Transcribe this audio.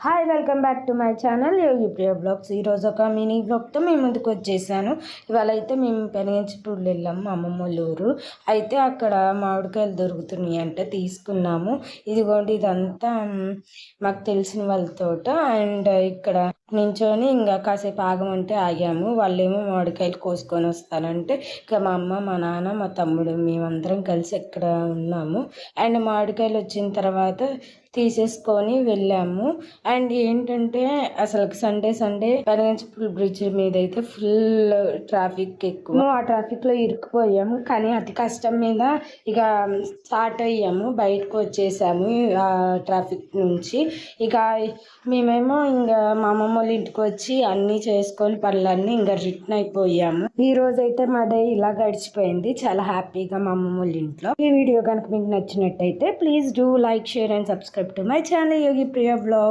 Hi welcome back to my channel Yogi Priya blogs. ఈరోజు ఒక mini బ్లాగ్తో మేము ముందుకు వచ్చేసాను. ఇవాళ అయితే మేము పెనగంచిపూడి వెళ్ళాము, మా అమ్మమ్మ ఊరు. అయితే అక్కడ మామిడికాయలు దొరుకుతున్నాయి అంటే తీసుకున్నాము. ఇదిగోండి, ఇదంతా మాకు తెలిసిన వాళ్ళ తోట. అండ్ ఇక్కడ నించొని ఇంకా కాసేపు ఆగమంటే ఆగాము. వాళ్ళేమో మామిడికాయలు కోసుకొని వస్తానంటే ఇక మా అమ్మ, మా నాన్న, మా తమ్ముడు మేమందరం కలిసి ఇక్కడ ఉన్నాము. అండ్ మామిడికాయలు వచ్చిన తర్వాత తీసేసుకొని వెళ్ళాము. అండ్ ఏంటంటే అసలు సండే పెనగంచిపూడి బ్రిడ్జ్ మీద అయితే ఫుల్ ట్రాఫిక్ ఎక్కువ. ఆ ట్రాఫిక్ లో ఇరుక్కుపోయాము, కానీ అతి కష్టం మీద ఇక స్టార్ట్ అయ్యాము, బయటకు వచ్చేసాము ఆ ట్రాఫిక్ నుంచి. ఇక మేమేమో ఇంకా మా అమ్మమ్మ వాళ్ళ ఇంటికి వచ్చి అన్నీ చేసుకొని పనులన్నీ ఇంకా రిటర్న్ అయిపోయాము. ఈ రోజైతే మా డే ఇలా గడిచిపోయింది, చాలా హ్యాపీగా మా అమ్మమ్మ వాళ్ళ ఇంట్లో. ఈ వీడియో కనుక మీకు నచ్చినట్టయితే please do like, share and subscribe to my channel Yogi Priya blog.